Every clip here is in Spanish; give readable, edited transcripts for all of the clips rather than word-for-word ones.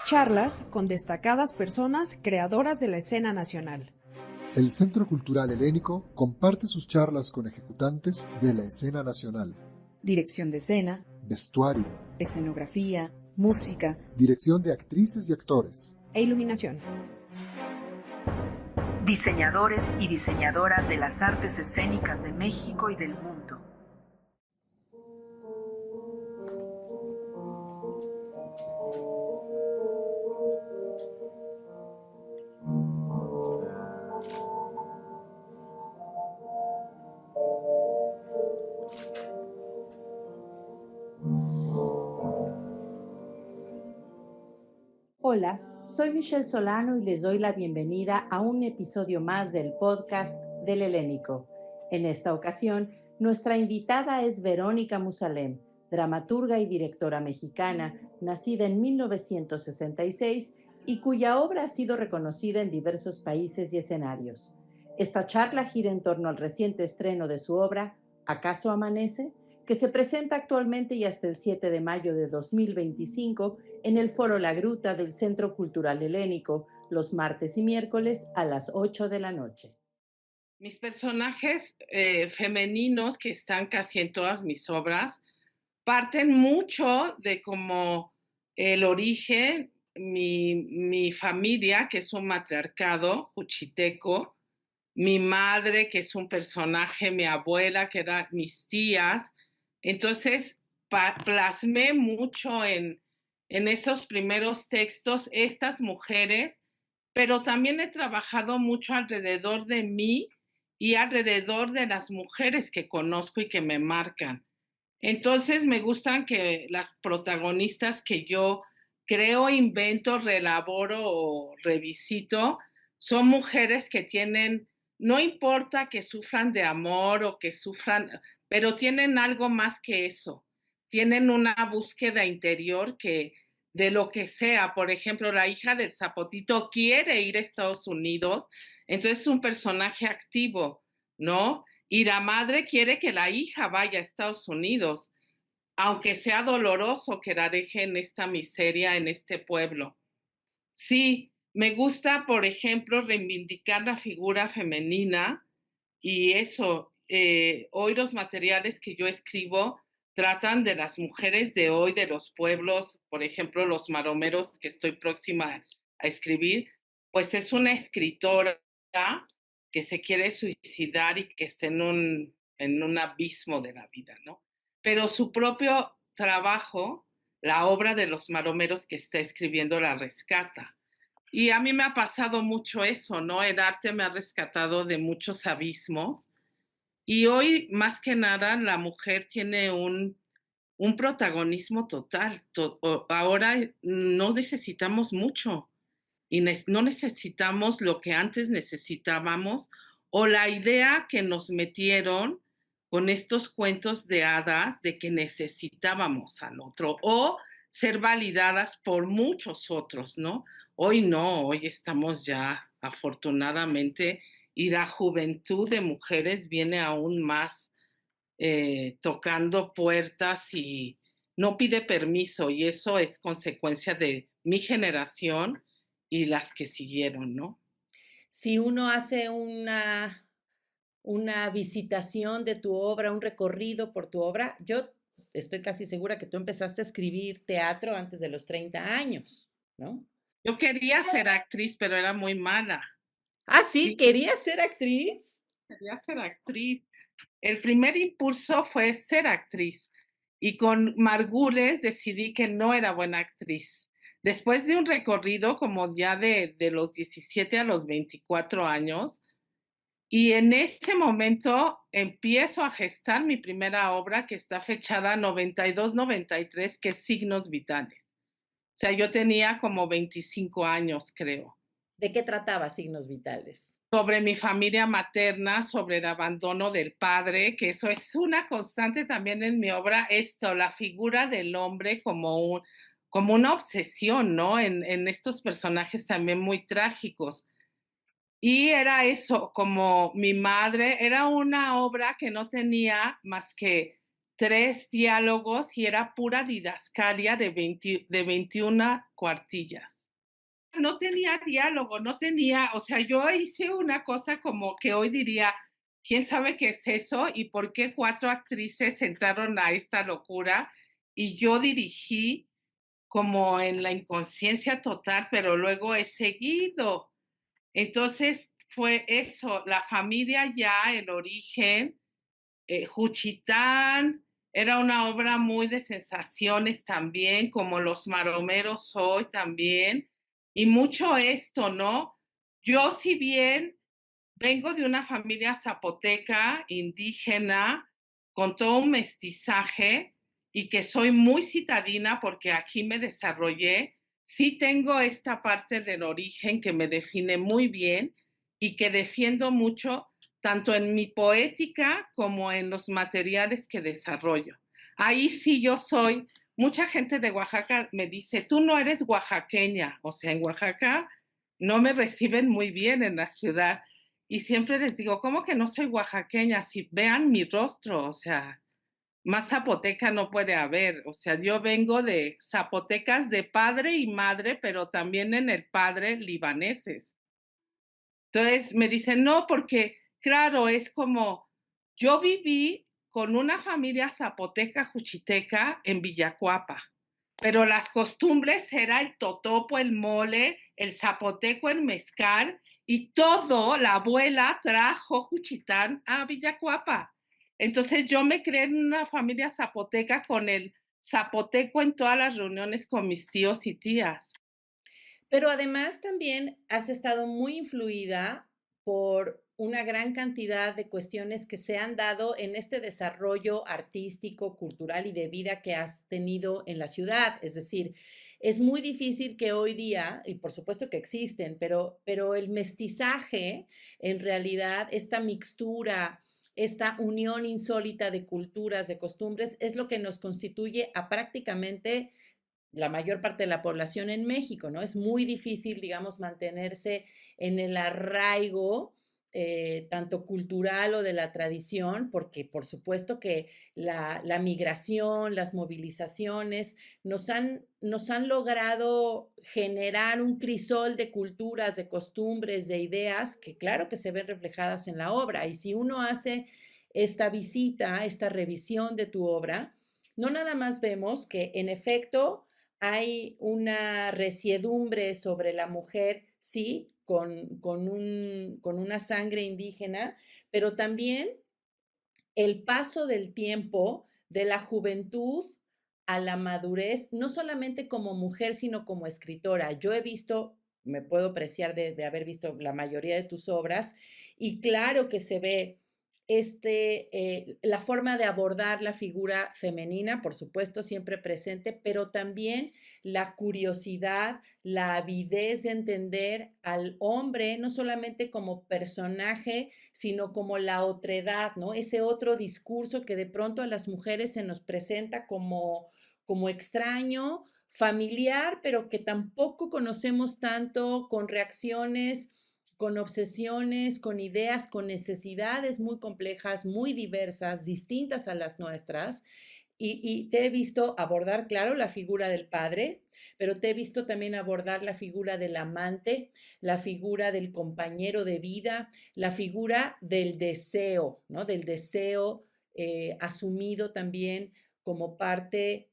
Charlas con destacadas personas creadoras de la escena nacional. El Centro Cultural Helénico comparte sus charlas con ejecutantes de la escena nacional. Dirección de escena, vestuario, escenografía, música, dirección de actrices y actores e iluminación. Diseñadores y diseñadoras de las artes escénicas de México y del mundo. Hola, soy Michelle Solano y les doy la bienvenida a un episodio más del podcast del Helénico. En esta ocasión, nuestra invitada es Verónica Musalem, dramaturga y directora mexicana, nacida en 1966 y cuya obra ha sido reconocida en diversos países y escenarios. Esta charla gira en torno al reciente estreno de su obra, ¿Acaso amanece?, que se presenta actualmente y hasta el 7 de mayo de 2025 en el Foro La Gruta del Centro Cultural Helénico, los martes y miércoles a las 8 de la noche. Mis personajes femeninos, que están casi en todas mis obras, parten mucho de como el origen, mi familia, que es un matriarcado juchiteco, mi madre, que es un personaje, mi abuela, que eran mis tías. Entonces, plasmé mucho en esos primeros textos estas mujeres, pero también he trabajado mucho alrededor de mí y alrededor de las mujeres que conozco y que me marcan. Entonces, me gustan que las protagonistas que yo creo, invento, reelaboro o revisito, son mujeres que tienen, no importa que sufran de amor o que sufran, pero tienen algo más que eso. Tienen una búsqueda interior que de lo que sea. Por ejemplo, la hija del Zapotito quiere ir a Estados Unidos, entonces es un personaje activo, ¿no? Y la madre quiere que la hija vaya a Estados Unidos, aunque sea doloroso que la deje en esta miseria, en este pueblo. Sí, me gusta, por ejemplo, reivindicar la figura femenina y eso, hoy los materiales que yo escribo tratan de las mujeres de hoy, de los pueblos, por ejemplo, Los Maromeros, que estoy próxima a escribir, pues es una escritora que se quiere suicidar y que está en un abismo de la vida, ¿no? Pero su propio trabajo, la obra de Los Maromeros que está escribiendo, la rescata. Y a mí me ha pasado mucho eso, ¿no? El arte me ha rescatado de muchos abismos. Y hoy, más que nada, la mujer tiene un protagonismo total. Ahora no necesitamos mucho y no necesitamos lo que antes necesitábamos o la idea que nos metieron con estos cuentos de hadas de que necesitábamos al otro o ser validadas por muchos otros, ¿no? Hoy no, hoy estamos ya afortunadamente y la juventud de mujeres viene aún más tocando puertas y no pide permiso y eso es consecuencia de mi generación y las que siguieron, ¿no? Si uno hace una visitación de tu obra, un recorrido por tu obra, yo estoy casi segura que tú empezaste a escribir teatro antes de los 30 años, ¿no? Yo quería ser actriz, pero era muy mala. Ah, sí, ¿querías ser actriz? Quería ser actriz. El primer impulso fue ser actriz y con Margules decidí que no era buena actriz. Después de un recorrido como ya de los 17 a los 24 años, y en ese momento empiezo a gestar mi primera obra que está fechada 92-93, que es Signos Vitales. O sea, yo tenía como 25 años, creo. ¿De qué trataba Signos Vitales? Sobre mi familia materna, sobre el abandono del padre, que eso es una constante también en mi obra, esto, la figura del hombre como una obsesión, ¿no? En estos personajes también muy trágicos. Y era eso, como mi madre, era una obra que no tenía más que 3 diálogos y era pura didascalia de 21 cuartillas. No tenía diálogo, no tenía, o sea, yo hice una cosa como que hoy diría, ¿quién sabe qué es eso? ¿Y por qué 4 actrices entraron a esta locura? Y yo dirigí como en la inconsciencia total, pero luego he seguido. Entonces fue eso, la familia ya, el origen, Juchitán, era una obra muy de sensaciones también, como Los Maromeros hoy también, y mucho esto, ¿no? Yo, si bien vengo de una familia zapoteca, indígena, con todo un mestizaje, y que soy muy citadina porque aquí me desarrollé, sí tengo esta parte del origen que me define muy bien y que defiendo mucho tanto en mi poética como en los materiales que desarrollo. Ahí sí yo soy, mucha gente de Oaxaca me dice, tú no eres oaxaqueña, o sea, en Oaxaca no me reciben muy bien en la ciudad. Y siempre les digo, ¿cómo que no soy oaxaqueña? Si vean mi rostro, o sea, más zapoteca no puede haber. O sea, yo vengo de zapotecas de padre y madre, pero también en el padre libaneses. Entonces me dicen, no, porque claro, es como, yo viví con una familia zapoteca juchiteca en Villacuapa, pero las costumbres era el totopo, el mole, el zapoteco, el mezcal, y todo, la abuela trajo Juchitán a Villacuapa. Entonces yo me crié en una familia zapoteca con el zapoteco en todas las reuniones con mis tíos y tías. Pero además también has estado muy influida por una gran cantidad de cuestiones que se han dado en este desarrollo artístico, cultural y de vida que has tenido en la ciudad. Es decir, es muy difícil que hoy día, y por supuesto que existen, pero el mestizaje, en realidad, esta mixtura, esta unión insólita de culturas, de costumbres, es lo que nos constituye a prácticamente la mayor parte de la población en México, ¿no? Es muy difícil, digamos, mantenerse en el arraigo tanto cultural o de la tradición, porque por supuesto que la migración, las movilizaciones nos han logrado generar un crisol de culturas, de costumbres, de ideas que claro que se ven reflejadas en la obra. Y si uno hace esta visita, esta revisión de tu obra, no nada más vemos que en efecto hay una resiedumbre sobre la mujer, sí, con una sangre indígena, pero también el paso del tiempo de la juventud a la madurez, no solamente como mujer, sino como escritora. Yo he visto, me puedo apreciar de haber visto la mayoría de tus obras, y claro que se ve la forma de abordar la figura femenina, por supuesto, siempre presente, pero también la curiosidad, la avidez de entender al hombre, no solamente como personaje, sino como la otredad, ¿no? Ese otro discurso que de pronto a las mujeres se nos presenta como extraño, familiar, pero que tampoco conocemos tanto, con reacciones, con obsesiones, con ideas, con necesidades muy complejas, muy diversas, distintas a las nuestras. Y te he visto abordar, claro, la figura del padre, pero te he visto también abordar la figura del amante, la figura del compañero de vida, la figura del deseo, ¿no? Del deseo asumido también como parte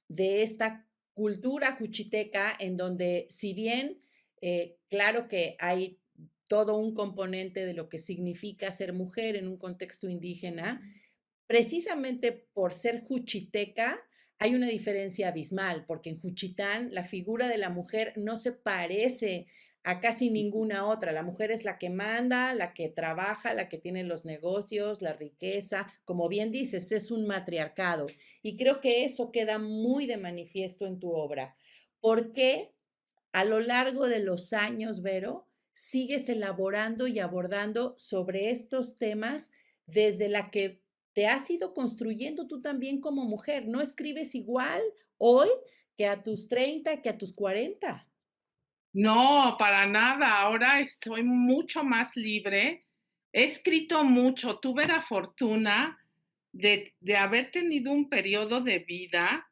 de esta cultura juchiteca en donde si bien claro que hay todo un componente de lo que significa ser mujer en un contexto indígena, precisamente por ser juchiteca hay una diferencia abismal, porque en Juchitán la figura de la mujer no se parece a casi ninguna otra. La mujer es la que manda, la que trabaja, la que tiene los negocios, la riqueza. Como bien dices, es un matriarcado. Y creo que eso queda muy de manifiesto en tu obra. ¿Por qué a lo largo de los años, Vero, sigues elaborando y abordando sobre estos temas desde la que te has ido construyendo tú también como mujer? ¿No escribes igual hoy que a tus 30, que a tus 40? No, para nada. Ahora soy mucho más libre. He escrito mucho. Tuve la fortuna de haber tenido un periodo de vida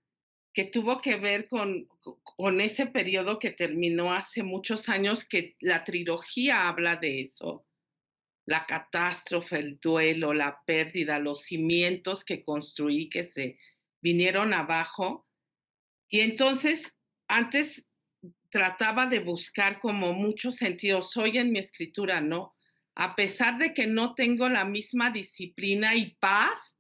que tuvo que ver con ese periodo que terminó hace muchos años, que la trilogía habla de eso, la catástrofe, el duelo, la pérdida, los cimientos que construí que se vinieron abajo. Y entonces, antes trataba de buscar como muchos sentidos. Hoy en mi escritura no. A pesar de que no tengo la misma disciplina y paz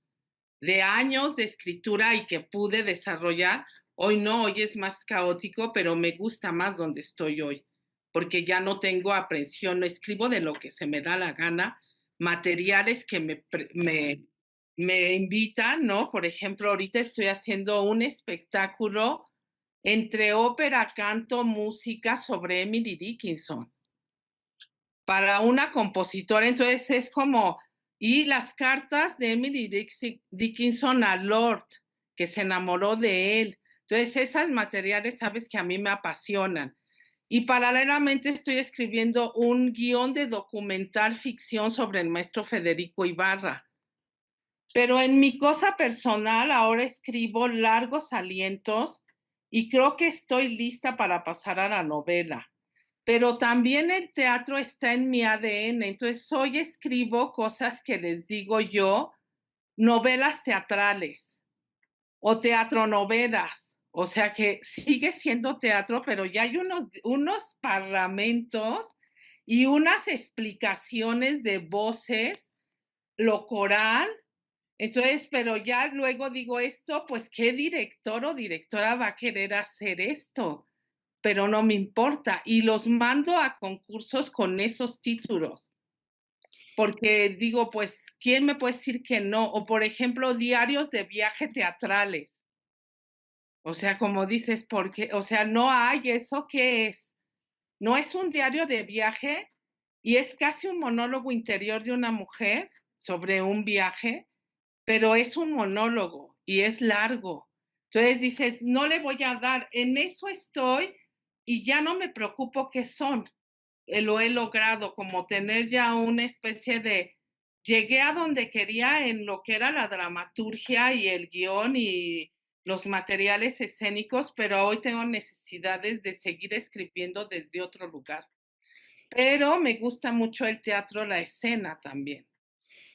de años de escritura y que pude desarrollar, hoy no, hoy es más caótico, pero me gusta más donde estoy hoy, porque ya no tengo aprensión, no escribo de lo que se me da la gana, materiales que me invitan, ¿no? Por ejemplo, ahorita estoy haciendo un espectáculo entre ópera, canto, música sobre Emily Dickinson para una compositora. Entonces es como, y las cartas de Emily Dickinson a Lord, que se enamoró de él. Entonces esos materiales, sabes que a mí me apasionan. Y paralelamente estoy escribiendo un guión de documental ficción sobre el maestro Federico Ibarra. Pero en mi cosa personal ahora escribo largos alientos y creo que estoy lista para pasar a la novela. Pero también el teatro está en mi ADN, entonces hoy escribo cosas que les digo yo, novelas teatrales o teatronovelas, o sea que sigue siendo teatro, pero ya hay unos parlamentos y unas explicaciones de voces, lo coral. Entonces, pero ya luego digo esto, pues qué director o directora va a querer hacer esto, pero no me importa. Y los mando a concursos con esos títulos, porque digo, pues, ¿quién me puede decir que no? O por ejemplo, diarios de viaje teatrales. O sea, como dices, porque, o sea, no hay eso, ¿qué es? No es un diario de viaje y es casi un monólogo interior de una mujer sobre un viaje, pero es un monólogo y es largo. Entonces dices, no le voy a dar, en eso estoy y ya no me preocupo qué son. Lo he logrado, como tener ya una especie de, llegué a donde quería en lo que era la dramaturgia y el guión y los materiales escénicos, pero hoy tengo necesidades de seguir escribiendo desde otro lugar. Pero me gusta mucho el teatro, la escena también.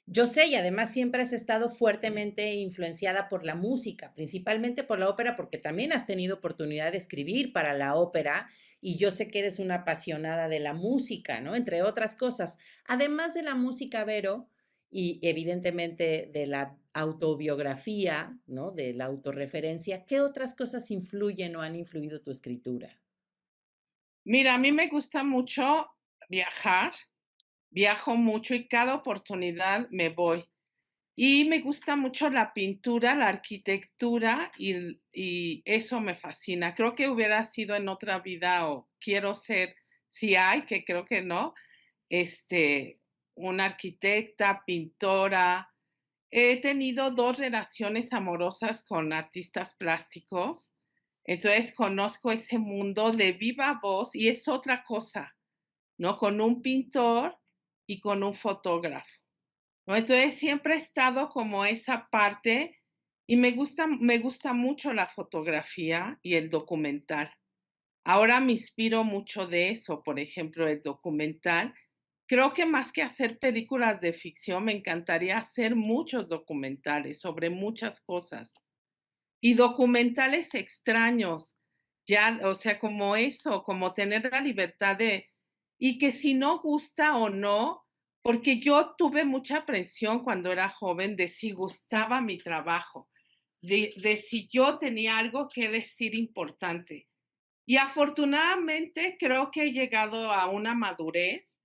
Yo sé, y además siempre has estado fuertemente influenciada por la música, principalmente por la ópera, porque también has tenido oportunidad de escribir para la ópera, y yo sé que eres una apasionada de la música, ¿no? Entre otras cosas. Además de la música, Vero, y evidentemente de la autobiografía, ¿no? De la autorreferencia, ¿qué otras cosas influyen o han influido tu escritura? Mira, a mí me gusta mucho viajar, viajo mucho y cada oportunidad me voy. Y me gusta mucho la pintura, la arquitectura y eso me fascina. Creo que hubiera sido en otra vida o quiero ser, si hay, que creo que no, este, una arquitecta, pintora. He tenido 2 relaciones amorosas con artistas plásticos, entonces conozco ese mundo de viva voz y es otra cosa, ¿no? Con un pintor y con un fotógrafo, ¿no? Entonces siempre he estado como esa parte y me gusta mucho la fotografía y el documental. Ahora me inspiro mucho de eso, por ejemplo, el documental. Creo que más que hacer películas de ficción, me encantaría hacer muchos documentales sobre muchas cosas y documentales extraños, ya, o sea, como eso, como tener la libertad de, y que si no gusta o no, porque yo tuve mucha presión cuando era joven de si gustaba mi trabajo, de si yo tenía algo que decir importante. Y afortunadamente creo que he llegado a una madurez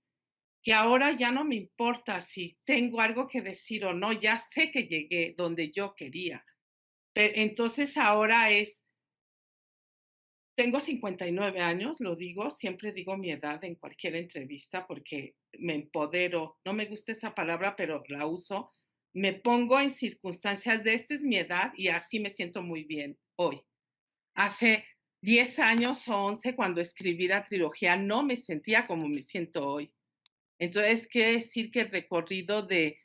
que ahora ya no me importa si tengo algo que decir o no, ya sé que llegué donde yo quería. Entonces ahora es, tengo 59 años, lo digo, siempre digo mi edad en cualquier entrevista porque me empodero, no me gusta esa palabra, pero la uso, me pongo en circunstancias de esta es mi edad y así me siento muy bien hoy. Hace 10 años o 11 cuando escribí la trilogía no me sentía como me siento hoy. Entonces, quiere decir que el recorrido de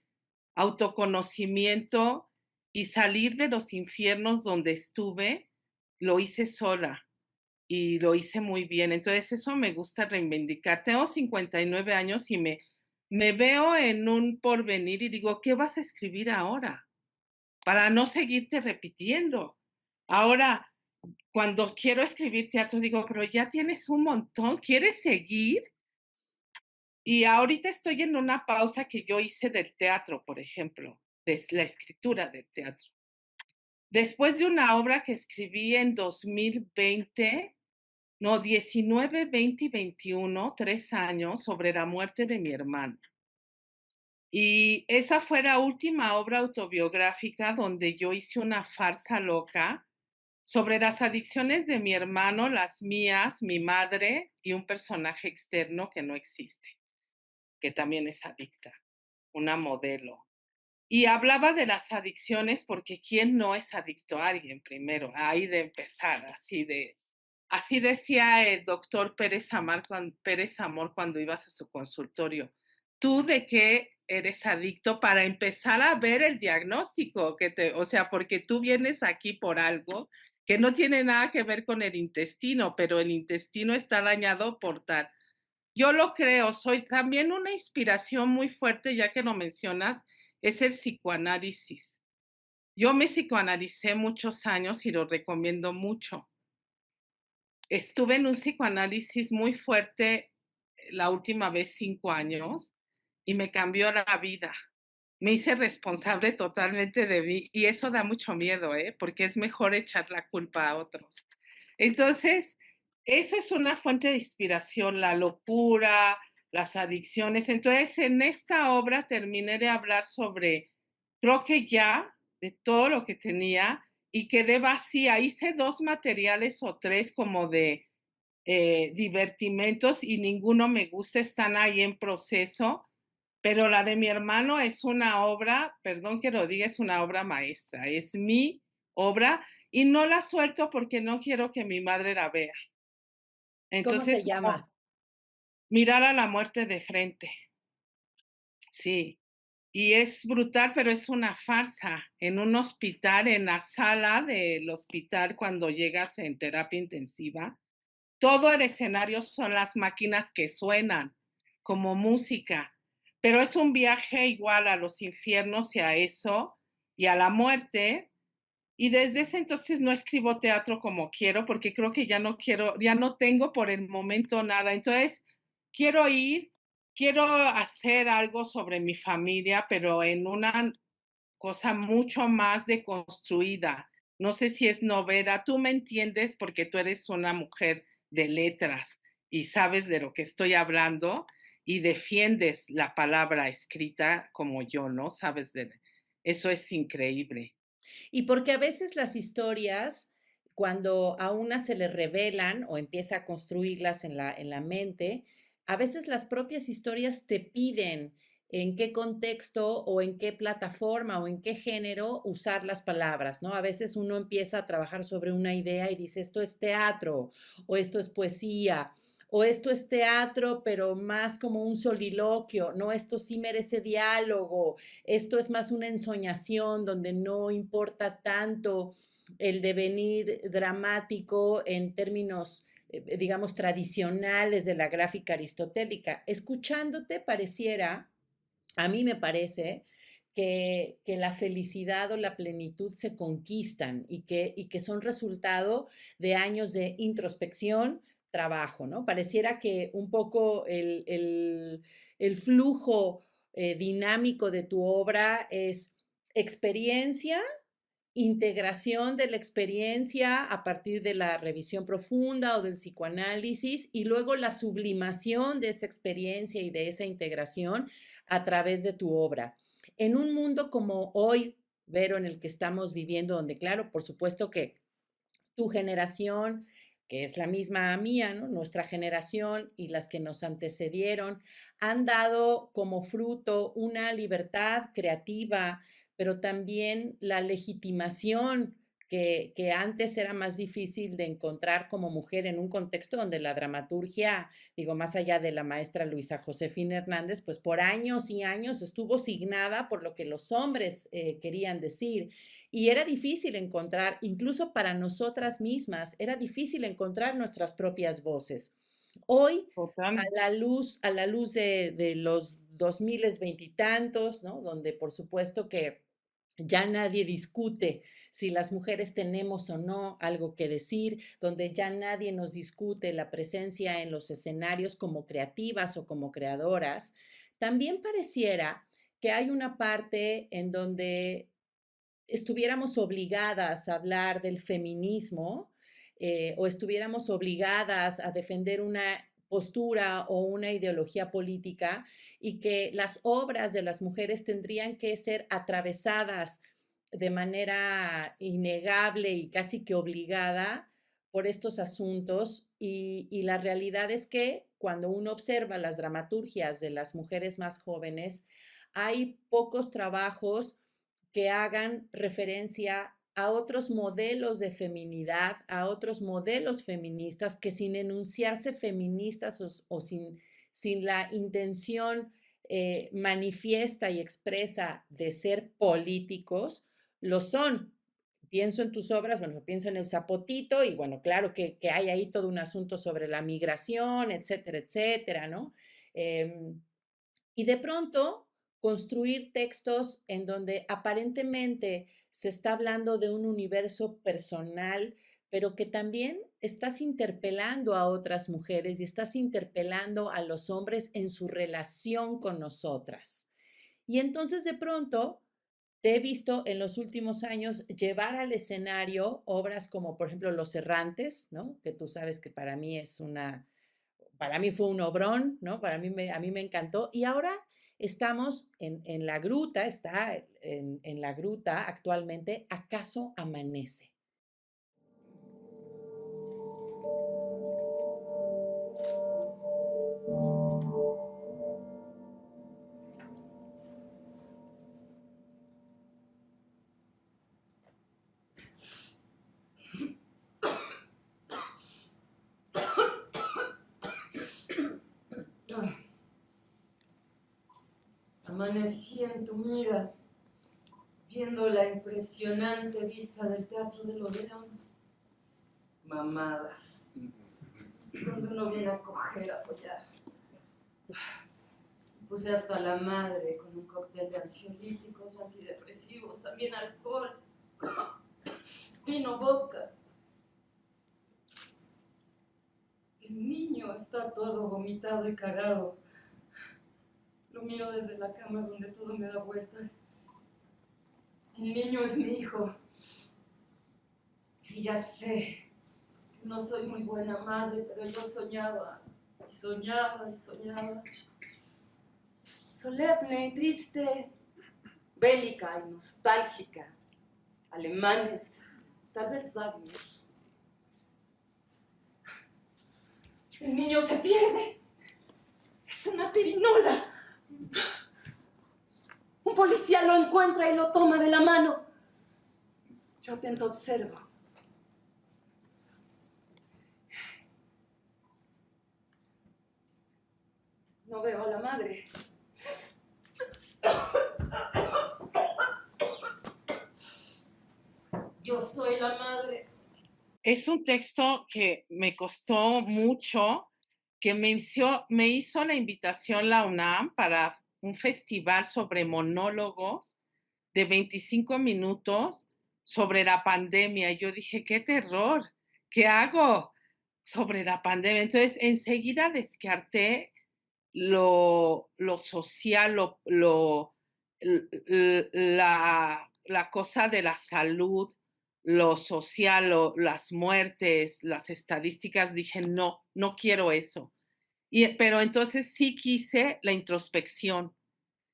autoconocimiento y salir de los infiernos donde estuve, lo hice sola y lo hice muy bien. Entonces eso me gusta reivindicar. Tengo 59 años y me veo en un porvenir y digo, ¿qué vas a escribir ahora? Para no seguirte repitiendo. Ahora, cuando quiero escribir teatro, digo, pero ya tienes un montón, ¿quieres seguir? Y ahorita estoy en una pausa que yo hice del teatro, por ejemplo, de la escritura del teatro. Después de una obra que escribí en 2020, no, 19, 20 y 21, 3 años, sobre la muerte de mi hermano. Y esa fue la última obra autobiográfica donde yo hice una farsa loca sobre las adicciones de mi hermano, las mías, mi madre y un personaje externo que no existe, que también es adicta, una modelo. Y hablaba de las adicciones porque ¿quién no es adicto a alguien primero? Ahí de empezar, así decía el doctor Pérez Amor cuando ibas a su consultorio. ¿Tú de qué eres adicto para empezar a ver el diagnóstico? O sea, porque tú vienes aquí por algo que no tiene nada que ver con el intestino, pero el intestino está dañado por tal. Yo lo creo, soy también una inspiración muy fuerte, ya que lo mencionas, es el psicoanálisis. Yo me psicoanalicé muchos años y lo recomiendo mucho. Estuve en un psicoanálisis muy fuerte la última vez 5 años y me cambió la vida. Me hice responsable totalmente de mí y eso da mucho miedo, porque es mejor echar la culpa a otros. Entonces, eso es una fuente de inspiración, la locura, las adicciones. Entonces, en esta obra terminé de hablar sobre, creo que ya, de todo lo que tenía y quedé vacía. Hice 2 materiales o 3 como de divertimentos y ninguno me gusta, están ahí en proceso. Pero la de mi hermano es una obra, perdón que lo diga, es una obra maestra, es mi obra y no la suelto porque no quiero que mi madre la vea. ¿Cómo se Entonces, llama? mirar a la muerte de frente, sí. Y es brutal, pero es una farsa. En un hospital, en la sala del hospital, cuando llegas en terapia intensiva, todo el escenario son las máquinas que suenan como música, pero es un viaje igual a los infiernos y a eso y a la muerte. Y desde ese entonces no escribo teatro como quiero porque creo que ya no quiero, ya no tengo por el momento nada. Entonces quiero quiero hacer algo sobre mi familia, pero en una cosa mucho más deconstruida. No sé si es novela, tú me entiendes porque tú eres una mujer de letras y sabes de lo que estoy hablando y defiendes la palabra escrita como yo, ¿no? Sabes de eso es increíble. Y porque a veces las historias, cuando a una se le revelan o empieza a construirlas en la mente, a veces las propias historias te piden en qué contexto o en qué plataforma o en qué género usar las palabras, ¿no? A veces uno empieza a trabajar sobre una idea y dice, esto es teatro o esto es poesía o esto es teatro, pero más como un soliloquio, no, esto sí merece diálogo, esto es más una ensoñación donde no importa tanto el devenir dramático en términos, digamos, tradicionales de la gráfica aristotélica. Escuchándote pareciera, a mí me parece, que la felicidad o la plenitud se conquistan y que son resultado de años de introspección, trabajo, ¿no? Pareciera que un poco el flujo dinámico de tu obra es experiencia, integración de la experiencia a partir de la revisión profunda o del psicoanálisis y luego la sublimación de esa experiencia y de esa integración a través de tu obra. En un mundo como hoy, Vero, en el que estamos viviendo, donde claro, por supuesto que tu generación, que es la misma mía, ¿no? Nuestra generación y las que nos antecedieron, han dado como fruto una libertad creativa, pero también la legitimación que antes era más difícil de encontrar como mujer en un contexto donde la dramaturgia, digo, más allá de la maestra Luisa Josefina Hernández, pues por años y años estuvo signada por lo que los hombres querían decir. Y era difícil encontrar, incluso para nosotras mismas, era difícil encontrar nuestras propias voces. Hoy, Total. a la luz de los 2020 y tantos, ¿no? Donde por supuesto que ya nadie discute si las mujeres tenemos o no algo que decir, donde ya nadie nos discute la presencia en los escenarios como creativas o como creadoras, también pareciera que hay una parte en donde estuviéramos obligadas a hablar del feminismo o estuviéramos obligadas a defender una postura o una ideología política y que las obras de las mujeres tendrían que ser atravesadas de manera innegable y casi que obligada por estos asuntos y la realidad es que cuando uno observa las dramaturgias de las mujeres más jóvenes, hay pocos trabajos que hagan referencia a otros modelos de feminidad, a otros modelos feministas que sin enunciarse feministas o sin la intención manifiesta y expresa de ser políticos, lo son. Pienso en tus obras, bueno, pienso en El Zapotito y bueno, claro que hay ahí todo un asunto sobre la migración, etcétera, etcétera, ¿no? Y de pronto construir textos en donde aparentemente se está hablando de un universo personal, pero que también estás interpelando a otras mujeres y estás interpelando a los hombres en su relación con nosotras. Y entonces de pronto te he visto en los últimos años llevar al escenario obras como, por ejemplo, Los Errantes, ¿no? Que tú sabes que para mí fue un obrón, ¿no? A mí me encantó. Y ahora estamos en la gruta, está en la gruta actualmente, ¿Acaso amanece? Amanecí entumida, viendo la impresionante vista del Teatro del Odeón. Mamadas, donde uno viene a coger, a follar. Puse hasta la madre con un cóctel de ansiolíticos, antidepresivos, también alcohol, vino, vodka. El niño está todo vomitado y cagado. Lo miro desde la cama donde todo me da vueltas. El niño es mi hijo. Sí, ya sé que no soy muy buena madre, pero yo soñaba y soñaba y soñaba. Solemne y triste, bélica y nostálgica. Alemanes, tal vez Wagner. El niño se pierde. Es una pirinola. Un policía lo encuentra y lo toma de la mano. Yo atento observo. No veo a la madre. Yo soy la madre. Es un texto que me costó mucho, que me hizo la invitación la UNAM para un festival sobre monólogos de 25 minutos sobre la pandemia. Yo dije, qué terror, ¿qué hago sobre la pandemia? Entonces, enseguida descarté lo social, la cosa de la salud, lo social, las muertes, las estadísticas. Dije, no, no quiero eso. Pero entonces sí quise la introspección.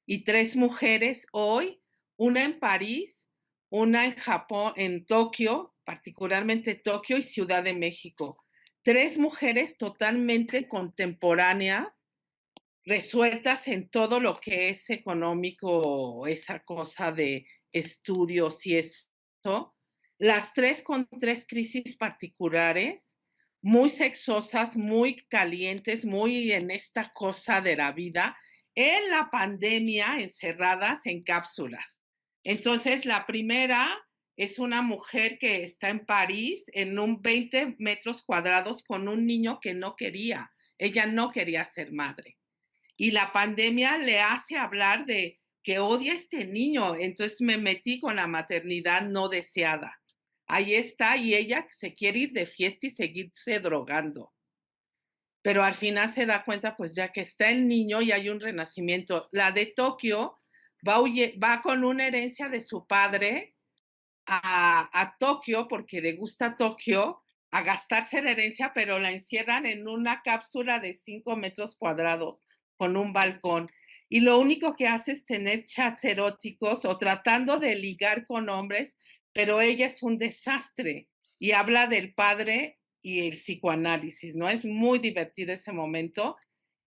Y 3 mujeres hoy, una en París, una en Japón, en Tokio, particularmente Tokio y Ciudad de México. 3 mujeres totalmente contemporáneas, resueltas en todo lo que es económico, esa cosa de estudios y eso. Las 3 con 3 crisis particulares, muy sexosas, muy calientes, muy en esta cosa de la vida, en la pandemia, encerradas en cápsulas. Entonces, la primera es una mujer que está en París en un 20 metros cuadrados con un niño que no quería. Ella no quería ser madre. Y la pandemia le hace hablar de que odia a este niño. Entonces me metí con la maternidad no deseada. Ahí está, y ella se quiere ir de fiesta y seguirse drogando. Pero al final se da cuenta, pues ya que está el niño y hay un renacimiento. La de Tokio va con una herencia de su padre a Tokio, porque le gusta Tokio, a gastarse la herencia, pero la encierran en una cápsula de 5 metros cuadrados con un balcón. Y lo único que hace es tener chats eróticos o tratando de ligar con hombres, pero ella es un desastre y habla del padre y el psicoanálisis, ¿no? Es muy divertido ese momento.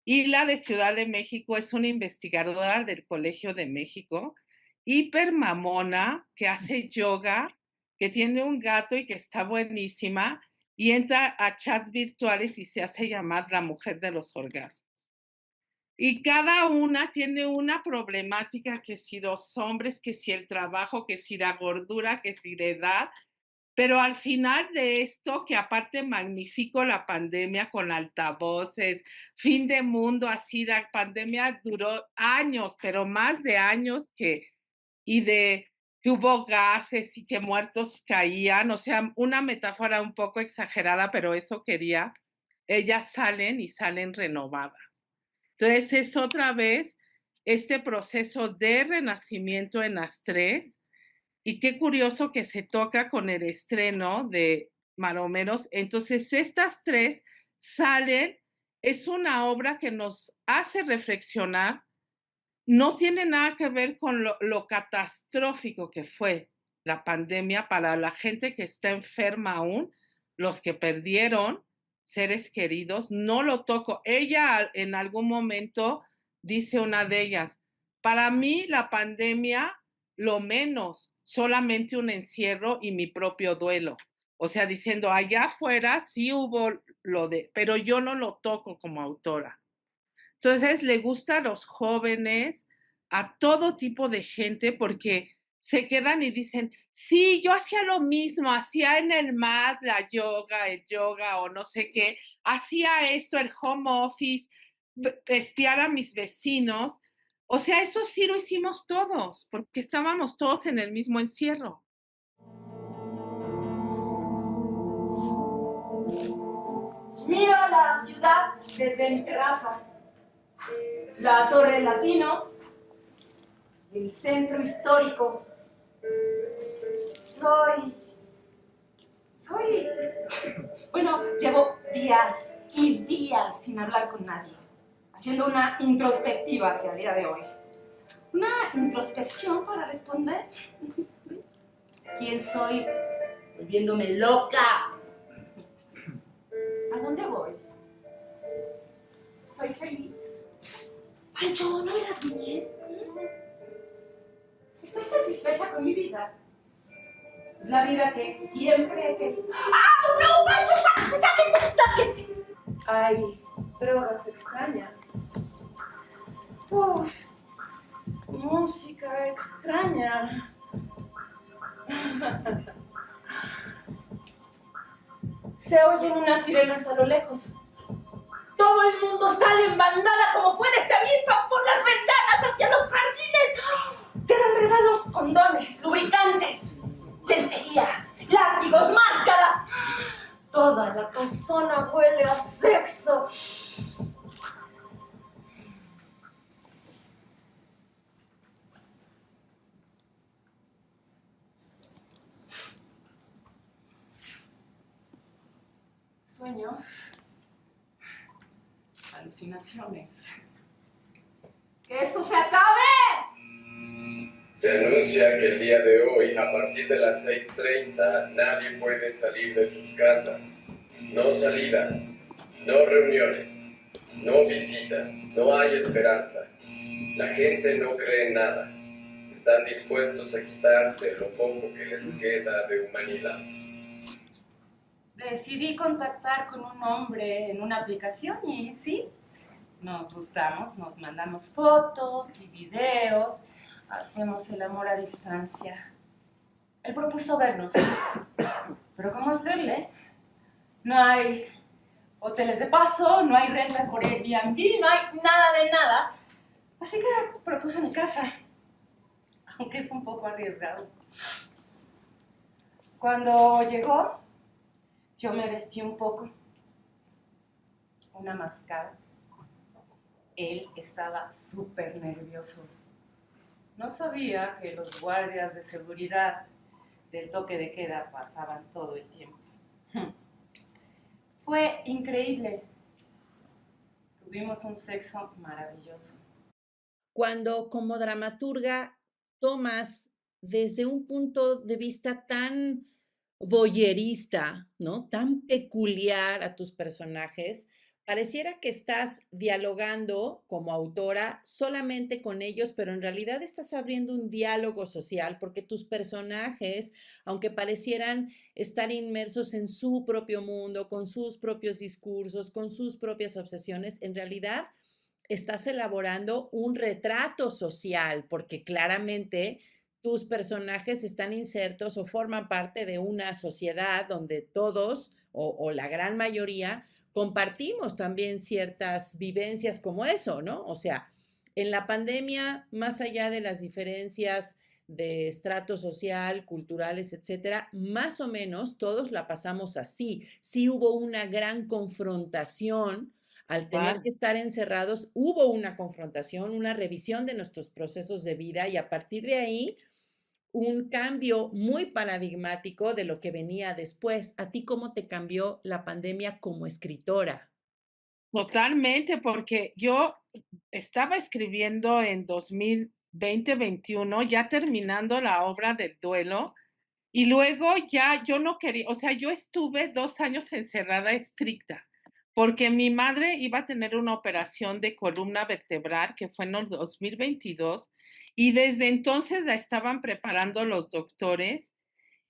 Y la de Ciudad de México es una investigadora del Colegio de México, hiper mamona, que hace yoga, que tiene un gato y que está buenísima, y entra a chats virtuales y se hace llamar la mujer de los orgasmos. Y cada una tiene una problemática, que si los hombres, que si el trabajo, que si la gordura, que si la edad. Pero al final de esto, que aparte magnifico la pandemia con altavoces, fin de mundo, así la pandemia duró años, pero más de años y de que hubo gases y que muertos caían, o sea, una metáfora un poco exagerada, pero eso quería. Ellas salen y salen renovadas. Entonces es otra vez este proceso de renacimiento en las tres. Y qué curioso que se toca con el estreno de Maromeros. Entonces, estas tres salen, es una obra que nos hace reflexionar, no tiene nada que ver con lo catastrófico que fue la pandemia para la gente que está enferma aún, los que perdieron seres queridos, no lo toco. Ella en algún momento dice, una de ellas, para mí la pandemia, lo menos, solamente un encierro y mi propio duelo. O sea, diciendo, allá afuera sí hubo pero yo no lo toco como autora. Entonces, le gusta a los jóvenes, a todo tipo de gente, porque se quedan y dicen, sí, yo hacía lo mismo, hacía en el MAD el yoga o no sé qué, hacía esto, el home office, espiar a mis vecinos. O sea, eso sí lo hicimos todos, porque estábamos todos en el mismo encierro. Miro la ciudad desde mi terraza. La Torre Latino, el centro histórico. Bueno, llevo días y días sin hablar con nadie, haciendo una introspectiva hacia el día de hoy. Una introspección para responder. ¿Quién soy? Volviéndome loca. ¿A dónde voy? ¿Soy feliz? Pancho, ¿no me rasguñes? Estoy satisfecha con mi vida. Es la vida que siempre he querido. ¡Ah, no, Pancho! ¡Sáquese! Hay drogas extrañas. Música extraña. Se oyen unas sirenas a lo lejos. Todo el mundo sale en bandada como puede, se avientan por las ventanas hacia los jardines. Quedan regalos, condones, lubricantes, lencería, látigos, máscaras. Toda la casona huele a sexo. Sueños, alucinaciones. ¡Que esto se acabe! Se anuncia que el día de hoy, a partir de las 6:30, nadie puede salir de sus casas. No salidas, no reuniones, no visitas, no hay esperanza. La gente no cree en nada. Están dispuestos a quitarse lo poco que les queda de humanidad. Decidí contactar con un hombre en una aplicación y sí, nos gustamos, nos mandamos fotos y videos, hacemos el amor a distancia. Él propuso vernos. Pero ¿cómo hacerle? No hay hoteles de paso, no hay rentas por Airbnb, no hay nada de nada. Así que propuso mi casa. Aunque es un poco arriesgado. Cuando llegó, yo me vestí un poco. Una mascada. Él estaba súper nervioso. No sabía que los guardias de seguridad del toque de queda pasaban todo el tiempo. Fue increíble. Tuvimos un sexo maravilloso. Cuando como dramaturga tomas desde un punto de vista tan voyerista, ¿no? Tan peculiar a tus personajes, pareciera que estás dialogando como autora solamente con ellos, pero en realidad estás abriendo un diálogo social porque tus personajes, aunque parecieran estar inmersos en su propio mundo, con sus propios discursos, con sus propias obsesiones, en realidad estás elaborando un retrato social, porque claramente tus personajes están insertos o forman parte de una sociedad donde todos o la gran mayoría compartimos también ciertas vivencias como eso, ¿no? O sea, en la pandemia, más allá de las diferencias de estrato social, culturales, etcétera, más o menos todos la pasamos así. Sí hubo una gran confrontación. Al tener que estar encerrados, hubo una confrontación, una revisión de nuestros procesos de vida y a partir de ahí, un cambio muy paradigmático de lo que venía después. ¿A ti cómo te cambió la pandemia como escritora? Totalmente, porque yo estaba escribiendo en 2020-21, ya terminando la obra del duelo, y luego ya yo no quería, o sea, yo estuve 2 años encerrada estricta, porque mi madre iba a tener una operación de columna vertebral que fue en el 2022, y desde entonces la estaban preparando los doctores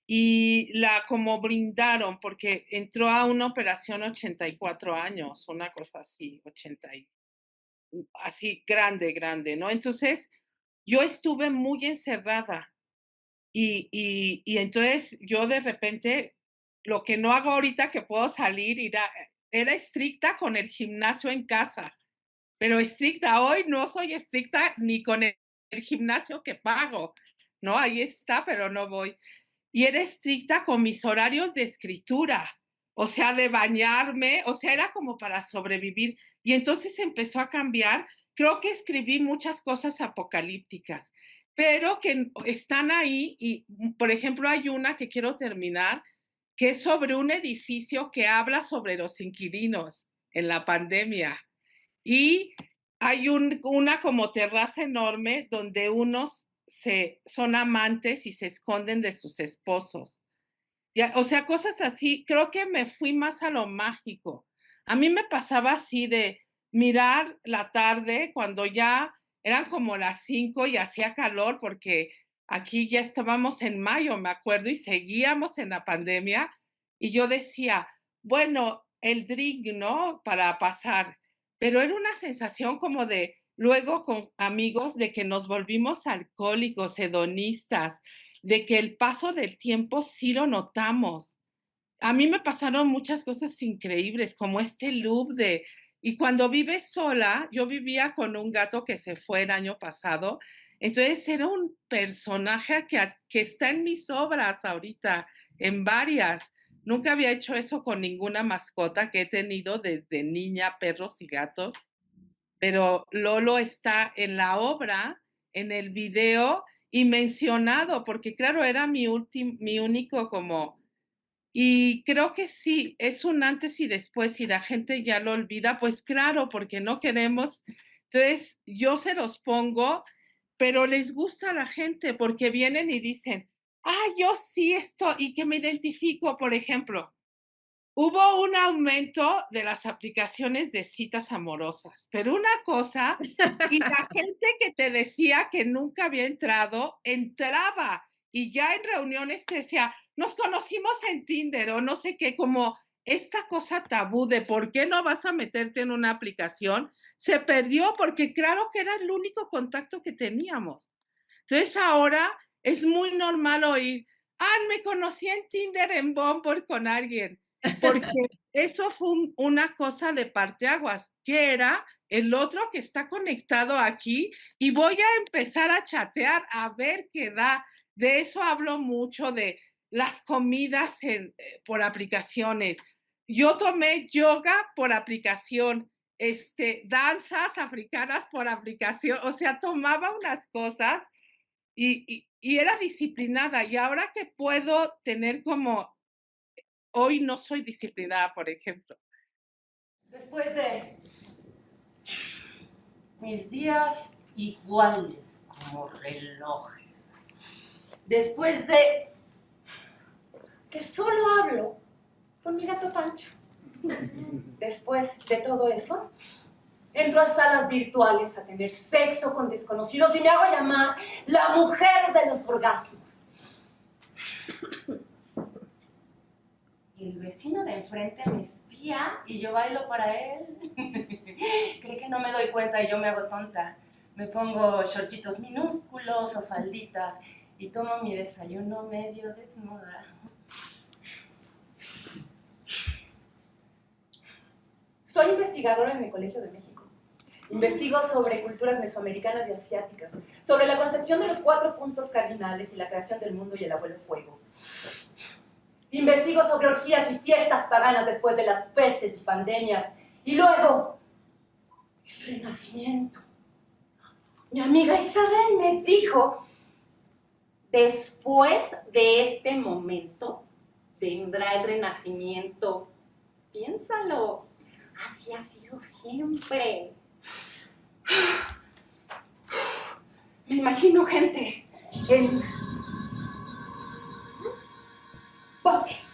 y la como brindaron, porque entró a una operación 84 años, una cosa así, 80 y así grande, grande, ¿no? Entonces, yo estuve muy encerrada y entonces yo de repente, lo que no hago ahorita que puedo salir, era estricta con el gimnasio en casa, pero estricta, hoy no soy estricta ni con el gimnasio que pago, ¿no? Ahí está, pero no voy. Y era estricta con mis horarios de escritura, o sea, de bañarme, o sea, era como para sobrevivir. Y entonces empezó a cambiar. Creo que escribí muchas cosas apocalípticas, pero que están ahí y, por ejemplo, hay una que quiero terminar, que es sobre un edificio que habla sobre los inquilinos en la pandemia. Y hay una como terraza enorme donde unos son amantes y se esconden de sus esposos. Ya, o sea, cosas así. Creo que me fui más a lo mágico. A mí me pasaba así de mirar la tarde cuando ya eran como las 5 y hacía calor porque aquí ya estábamos en mayo, me acuerdo, y seguíamos en la pandemia. Y yo decía, bueno, el drink, ¿no? Para pasar. Pero era una sensación como de, luego con amigos, de que nos volvimos alcohólicos, hedonistas, de que el paso del tiempo sí lo notamos. A mí me pasaron muchas cosas increíbles, como este loop de, y cuando vives sola, yo vivía con un gato que se fue el año pasado, entonces era un personaje que está en mis obras ahorita, en varias. Nunca había hecho eso con ninguna mascota que he tenido desde niña, perros y gatos, pero Lolo está en la obra, en el video y mencionado, porque claro, era mi único como, y creo que sí, es un antes y después y la gente ya lo olvida, pues claro, porque no queremos, entonces yo se los pongo, pero les gusta a la gente porque vienen y dicen, yo sí esto, y que me identifico, por ejemplo. Hubo un aumento de las aplicaciones de citas amorosas, pero una cosa, y la gente que te decía que nunca había entrado, entraba y ya en reuniones te decía, nos conocimos en Tinder o no sé qué, como esta cosa tabú de por qué no vas a meterte en una aplicación, se perdió porque claro que era el único contacto que teníamos. Entonces ahora es muy normal oír, me conocí en Tinder, en Bumble con alguien, porque eso fue una cosa de parteaguas, que era el otro que está conectado aquí y voy a empezar a chatear a ver qué da. De eso hablo mucho, de las comidas por aplicaciones. Yo tomé yoga por aplicación, danzas africanas por aplicación, o sea, tomaba unas cosas y era disciplinada. Y ahora que puedo tener como, hoy no soy disciplinada, por ejemplo. Después de mis días iguales como relojes, después de que solo hablo con mi gato Pancho, después de todo eso, entro a salas virtuales a tener sexo con desconocidos y me hago llamar la mujer de los orgasmos. Y el vecino de enfrente me espía y yo bailo para él. Cree que no me doy cuenta y yo me hago tonta. Me pongo shortcitos minúsculos o falditas y tomo mi desayuno medio desnuda. Soy investigadora en el Colegio de México. Investigo sobre culturas mesoamericanas y asiáticas, sobre la concepción de los 4 puntos cardinales y la creación del mundo y el abuelo fuego. Investigo sobre orgías y fiestas paganas después de las pestes y pandemias. Y luego, el Renacimiento. Mi amiga Isabel me dijo, después de este momento, vendrá el Renacimiento. Piénsalo, así ha sido siempre. Me imagino gente en bosques,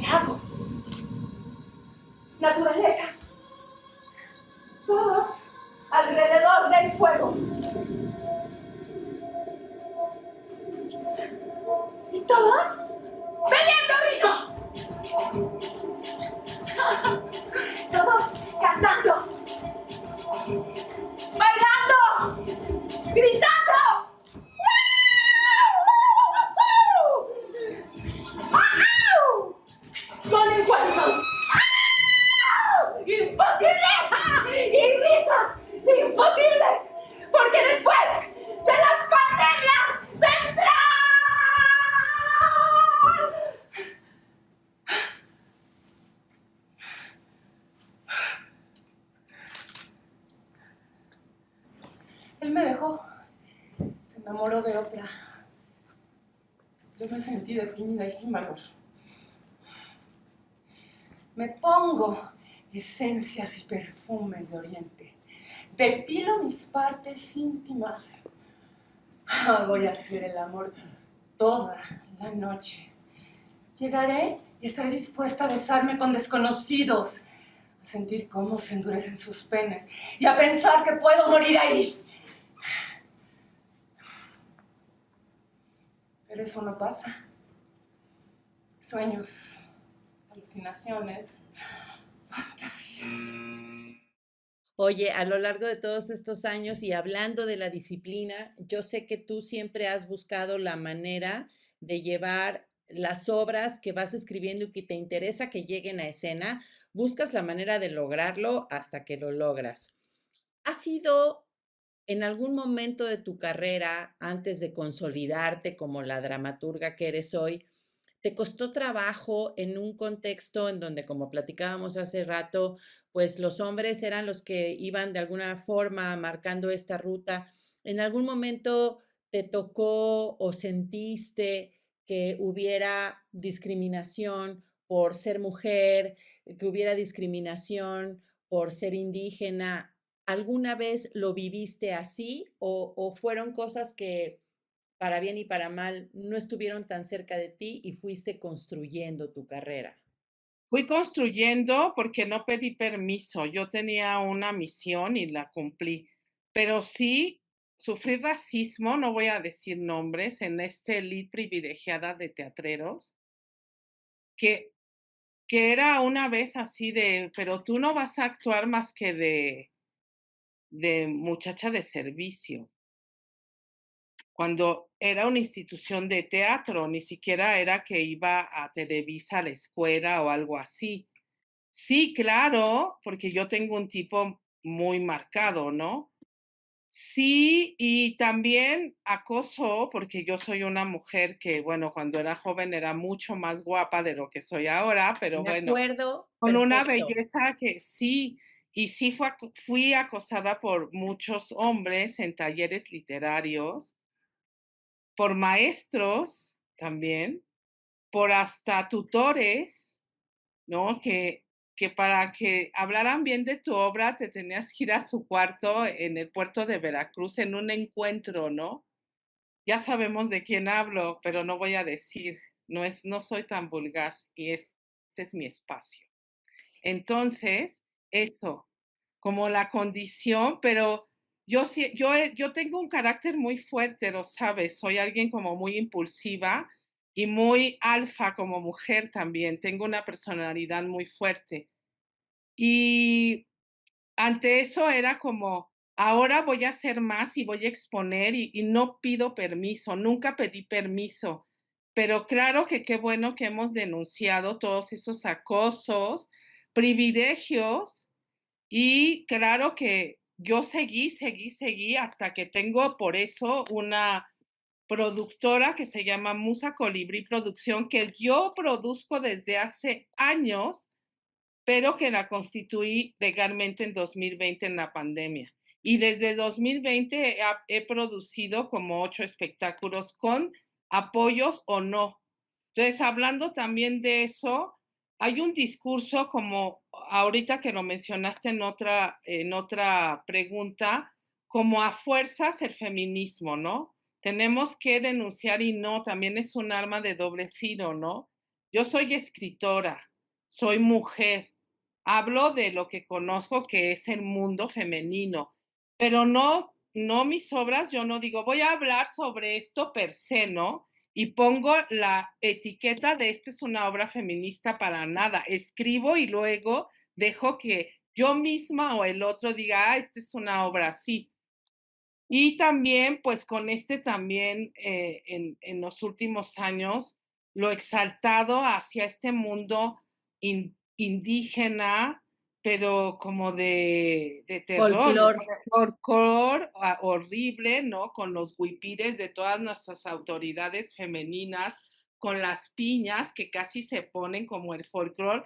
lagos, naturaleza, todos alrededor del fuego. Y todos bebiendo vino. Todos cantando, bailando, gritando. Con encuentros imposibles y risas imposibles, porque después de las pandemias vendrá. Él me dejó, se enamoró de otra. Yo me sentí deprimida y sin valor. Me pongo esencias y perfumes de Oriente. Depilo mis partes íntimas. Voy a hacer el amor toda la noche. Llegaré y estaré dispuesta a besarme con desconocidos, a sentir cómo se endurecen sus penes y a pensar que puedo morir ahí. Pero eso no pasa. Sueños, alucinaciones, fantasías. Oye, a lo largo de todos estos años y hablando de la disciplina, yo sé que tú siempre has buscado la manera de llevar las obras que vas escribiendo y que te interesa que lleguen a escena, buscas la manera de lograrlo hasta que lo logras. ¿Ha sido en algún momento de tu carrera, antes de consolidarte como la dramaturga que eres hoy, te costó trabajo en un contexto en donde, como platicábamos hace rato, pues los hombres eran los que iban de alguna forma marcando esta ruta? ¿En algún momento te tocó o sentiste que hubiera discriminación por ser mujer, que hubiera discriminación por ser indígena? ¿Alguna vez lo viviste así o fueron cosas que, para bien y para mal, no estuvieron tan cerca de ti y fuiste construyendo tu carrera? Fui construyendo porque no pedí permiso. Yo tenía una misión y la cumplí. Pero sí sufrí racismo, no voy a decir nombres, en esta elite privilegiada de teatreros, que era una vez así de, pero tú no vas a actuar más que de muchacha de servicio. Cuando era una institución de teatro, ni siquiera era que iba a Televisa a la escuela o algo así. Sí, claro, porque yo tengo un tipo muy marcado, ¿no? Sí, y también acoso, porque yo soy una mujer que, bueno, cuando era joven era mucho más guapa de lo que soy ahora, pero Me bueno, acuerdo con una perfecto. belleza que sí, y sí fui acosada por muchos hombres en talleres literarios, por maestros también, por hasta tutores, ¿no? Que para que hablaran bien de tu obra te tenías que ir a su cuarto en el puerto de Veracruz en un encuentro, ¿no? Ya sabemos de quién hablo, pero no voy a decir, no soy tan vulgar y este es mi espacio. Entonces, eso, como la condición, pero yo tengo un carácter muy fuerte, lo sabes, soy alguien como muy impulsiva y muy alfa como mujer también, tengo una personalidad muy fuerte. Y ante eso era como, ahora voy a hacer más y voy a exponer y no pido permiso, nunca pedí permiso, pero claro que qué bueno que hemos denunciado todos esos acosos, privilegios y claro que yo seguí hasta que tengo por eso una productora que se llama Musa Colibrí Producción, que yo produzco desde hace años pero que la constituí legalmente en 2020 en la pandemia. Y desde 2020 he producido como 8 espectáculos con apoyos o no. Entonces, hablando también de eso, hay un discurso como ahorita que lo mencionaste en otra pregunta, como a fuerzas el feminismo, ¿no? Tenemos que denunciar y no, también es un arma de doble filo, ¿no? Yo soy escritora, soy mujer, hablo de lo que conozco que es el mundo femenino, pero no mis obras, yo no digo, voy a hablar sobre esto per se, ¿no? Y pongo la etiqueta de esto es una obra feminista para nada. Escribo y luego dejo que yo misma o el otro diga, esta es una obra así. Y también, pues con también en los últimos años, lo exaltado hacia este mundo indígena, pero como de terror, ¿no? Folclor. De folclore horrible, ¿no? Con los huipires de todas nuestras autoridades femeninas, con las piñas que casi se ponen como el folclore.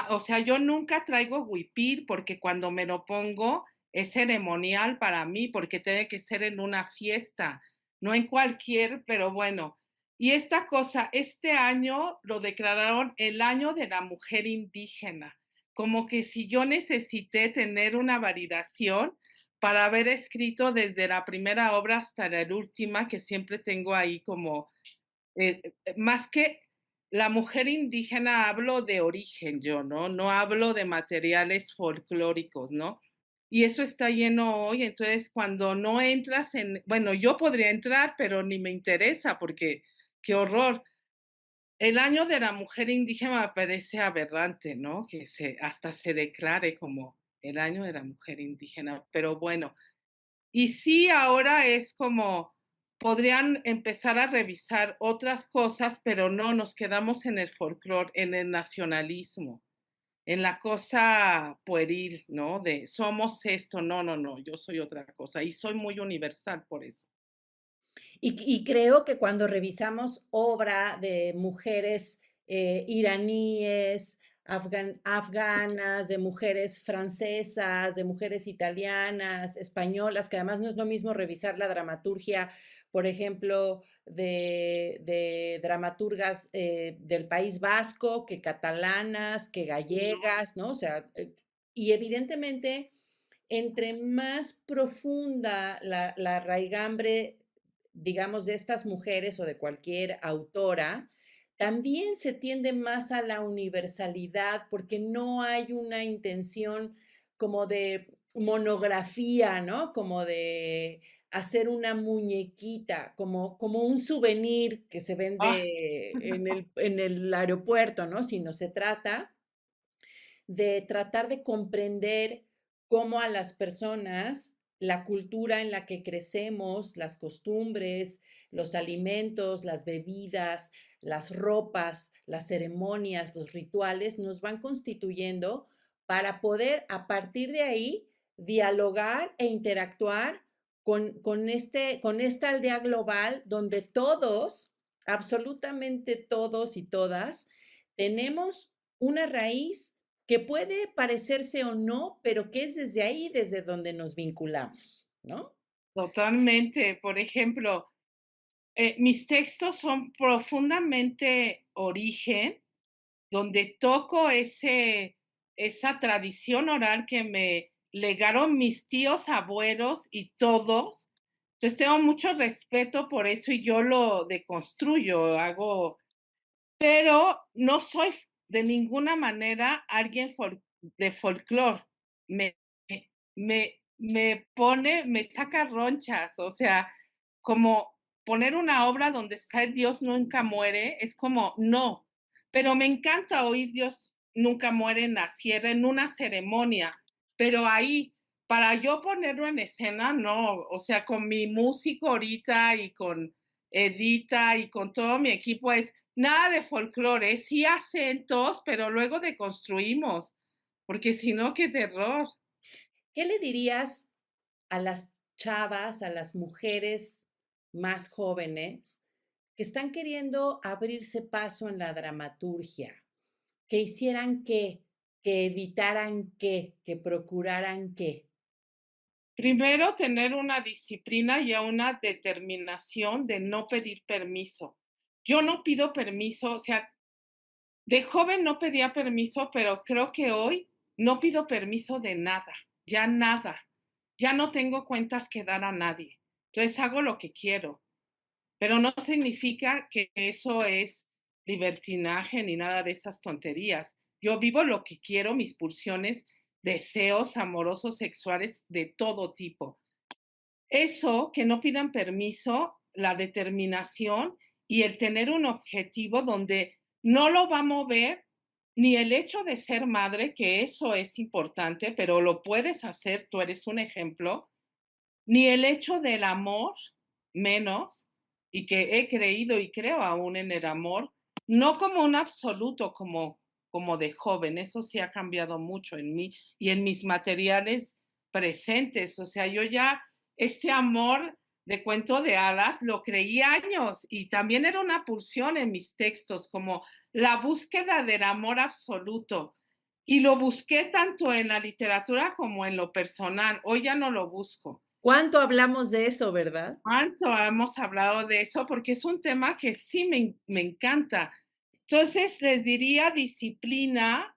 O sea, yo nunca traigo huipir porque cuando me lo pongo es ceremonial para mí porque tiene que ser en una fiesta, no en cualquier, pero bueno. Y esta cosa, este año lo declararon el año de la mujer indígena, como que si yo necesité tener una validación para haber escrito desde la primera obra hasta la última, que siempre tengo ahí como, más que la mujer indígena, hablo de origen yo, ¿no? No hablo de materiales folclóricos, ¿no? Y eso está lleno hoy, entonces cuando no entras bueno, yo podría entrar, pero ni me interesa porque qué horror. El año de la mujer indígena me parece aberrante, ¿no? Que hasta se declare como el año de la mujer indígena, pero bueno. Y sí, ahora es como, podrían empezar a revisar otras cosas, pero no, nos quedamos en el folclore, en el nacionalismo, en la cosa pueril, ¿no? De somos esto, no, yo soy otra cosa y soy muy universal por eso. Y creo que cuando revisamos obra de mujeres iraníes, afganas, de mujeres francesas, de mujeres italianas, españolas, que además no es lo mismo revisar la dramaturgia, por ejemplo, de dramaturgas del País Vasco, que catalanas, que gallegas, ¿no? O sea, y evidentemente, entre más profunda la raigambre, digamos, de estas mujeres o de cualquier autora, también se tiende más a la universalidad porque no hay una intención como de monografía, ¿no? Como de hacer una muñequita, como un souvenir que se Ah, vende en el aeropuerto, ¿no? Sino se trata de tratar de comprender cómo a las personas la cultura en la que crecemos, las costumbres, los alimentos, las bebidas, las ropas, las ceremonias, los rituales, nos van constituyendo para poder a partir de ahí dialogar e interactuar con esta aldea global donde todos, absolutamente todos y todas, tenemos una raíz que puede parecerse o no, pero que es desde ahí, desde donde nos vinculamos, ¿no? Totalmente. Por ejemplo, mis textos son profundamente origen, donde toco esa tradición oral que me legaron mis tíos, abuelos y todos. Entonces tengo mucho respeto por eso y yo lo deconstruyo, pero no soy de ninguna manera alguien de folclore. Me, me saca ronchas, o sea, como poner una obra donde está el Dios nunca muere, es como, no, pero me encanta oír Dios nunca muere en una ceremonia, pero ahí, para yo ponerlo en escena, no, o sea, con mi músico ahorita y con Edita y con todo mi equipo es nada de folclore, sí acentos, pero luego deconstruimos, porque si no, qué terror. ¿Qué le dirías a las chavas, a las mujeres más jóvenes que están queriendo abrirse paso en la dramaturgia? Que hicieran qué, que evitaran qué, que procuraran qué. Primero, tener una disciplina y una determinación de no pedir permiso. Yo no pido permiso, o sea, de joven no pedía permiso, pero creo que hoy no pido permiso de nada, ya nada. Ya no tengo cuentas que dar a nadie. Entonces hago lo que quiero, pero no significa que eso es libertinaje ni nada de esas tonterías. Yo vivo lo que quiero, mis pulsiones, deseos amorosos, sexuales de todo tipo. Eso, que no pidan permiso, la determinación y el tener un objetivo donde no lo va a mover ni el hecho de ser madre, que eso es importante, pero lo puedes hacer, tú eres un ejemplo, ni el hecho del amor, menos, y que he creído y creo aún en el amor, no como un absoluto, como de joven, eso sí ha cambiado mucho en mí y en mis materiales presentes, o sea, yo ya este amor de cuento de hadas lo creí años y también era una pulsión en mis textos, como la búsqueda del amor absoluto. Y lo busqué tanto en la literatura como en lo personal. Hoy ya no lo busco. ¿Cuánto hablamos de eso, verdad? ¿Cuánto hemos hablado de eso? Porque es un tema que sí me encanta. Entonces, les diría disciplina,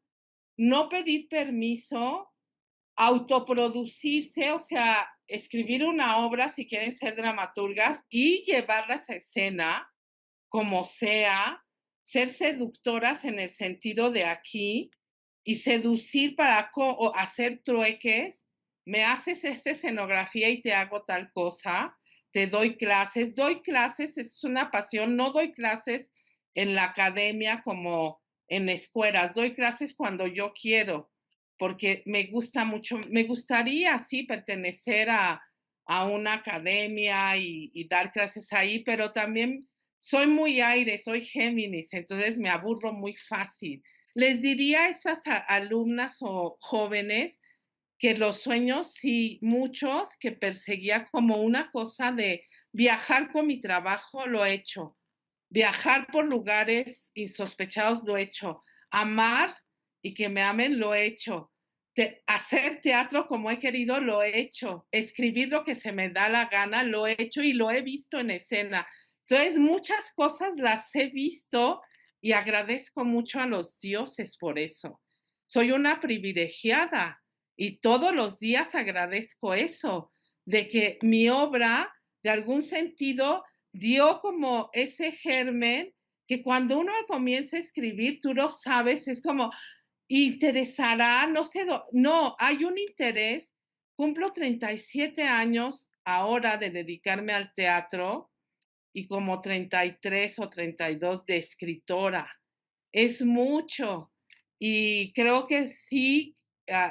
no pedir permiso, autoproducirse, o sea, escribir una obra si quieren ser dramaturgas y llevarlas a escena, como sea, ser seductoras en el sentido de aquí y seducir para hacer trueques. Me haces esta escenografía y te hago tal cosa, te doy clases, es una pasión, no doy clases en la academia como en escuelas, doy clases cuando yo quiero, porque me gusta mucho, me gustaría, sí, pertenecer a una academia y dar clases ahí, pero también soy muy aire, soy Géminis, entonces me aburro muy fácil. Les diría a esas alumnas o jóvenes que los sueños, sí, muchos que perseguía como una cosa de viajar con mi trabajo, lo he hecho. Viajar por lugares insospechados, lo he hecho. Amar y que me amen, lo he hecho. Hacer teatro como he querido, lo he hecho. Escribir lo que se me da la gana, lo he hecho y lo he visto en escena. Entonces, muchas cosas las he visto y agradezco mucho a los dioses por eso. Soy una privilegiada y todos los días agradezco eso, de que mi obra, de algún sentido, dio como ese germen que cuando uno comienza a escribir, tú lo sabes, es como, interesará, no sé, no, hay un interés. Cumplo 37 años ahora de dedicarme al teatro y como 33 o 32 de escritora. Es mucho y creo que sí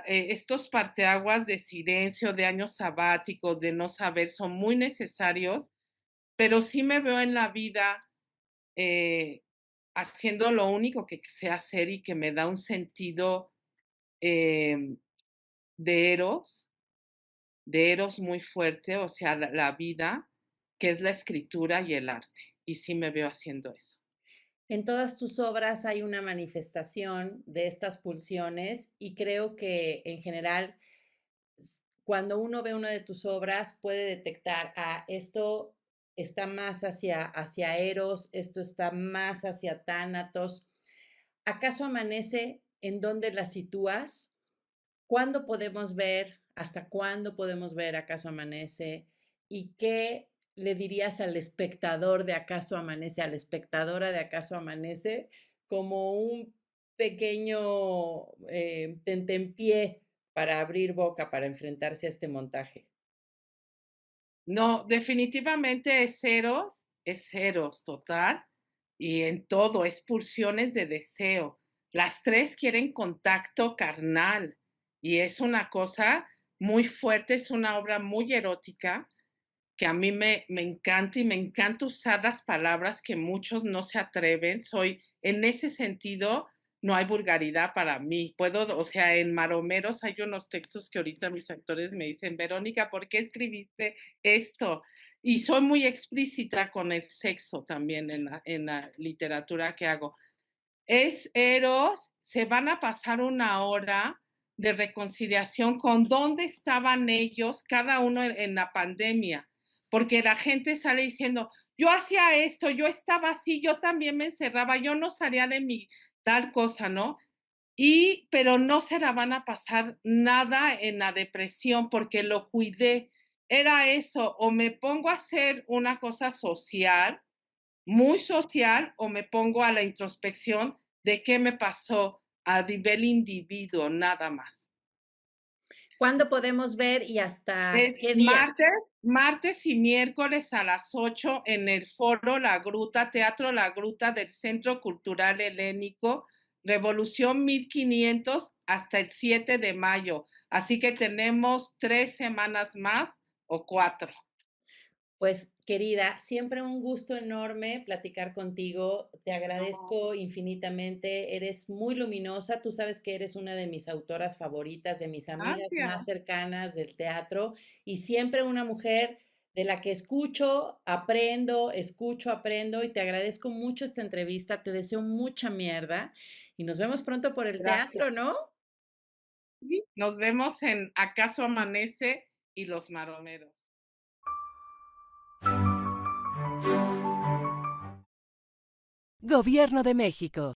estos parteaguas de silencio, de años sabáticos, de no saber, son muy necesarios, pero sí me veo en la vida haciendo lo único que sé hacer y que me da un sentido em, de eros muy fuerte, o sea, la vida, que es la escritura y el arte. Y sí me veo haciendo eso. En todas tus obras hay una manifestación de estas pulsiones y creo que en general, cuando uno ve una de tus obras, puede detectar, esto está más hacia Eros, esto está más hacia Tánatos. ¿Acaso Amanece? ¿En dónde la sitúas? ¿Cuándo podemos ver? ¿Hasta cuándo podemos ver Acaso Amanece? ¿Y qué le dirías al espectador de Acaso Amanece, a la espectadora de Acaso Amanece, como un pequeño tentempié para abrir boca, para enfrentarse a este montaje? No, definitivamente es ceros total, y en todo, es pulsiones de deseo. Las tres quieren contacto carnal y es una cosa muy fuerte, es una obra muy erótica que a mí me encanta y me encanta usar las palabras que muchos no se atreven. En ese sentido, no hay vulgaridad para mí. O sea, en Maromeros hay unos textos que ahorita mis actores me dicen, Verónica, ¿por qué escribiste esto? Y soy muy explícita con el sexo también en la literatura que hago. Es Eros, se van a pasar una hora de reconciliación con dónde estaban ellos, cada uno en la pandemia, porque la gente sale diciendo, yo hacía esto, yo estaba así, yo también me encerraba, yo no salía de mi tal cosa, ¿no? Pero no se la van a pasar nada en la depresión porque lo cuidé. Era eso, o me pongo a hacer una cosa social, muy social, o me pongo a la introspección de qué me pasó a nivel individuo, nada más. ¿Cuándo podemos ver y hasta Es qué día? martes y miércoles a las 8 en el Foro La Gruta, Teatro La Gruta del Centro Cultural Helénico, Revolución 1500 hasta el 7 de mayo. Así que tenemos 3 semanas más o 4. Pues, querida, siempre un gusto enorme platicar contigo. Te agradezco infinitamente. Eres muy luminosa. Tú sabes que eres una de mis autoras favoritas, de mis amigas más Gracias. cercanas del teatro y siempre una mujer de la que escucho, aprendo y te agradezco mucho esta entrevista. Te deseo mucha mierda y nos vemos pronto por el Gracias. teatro, ¿no? Sí, nos vemos en Acaso Amanece y Los Maromeros. Gobierno de México.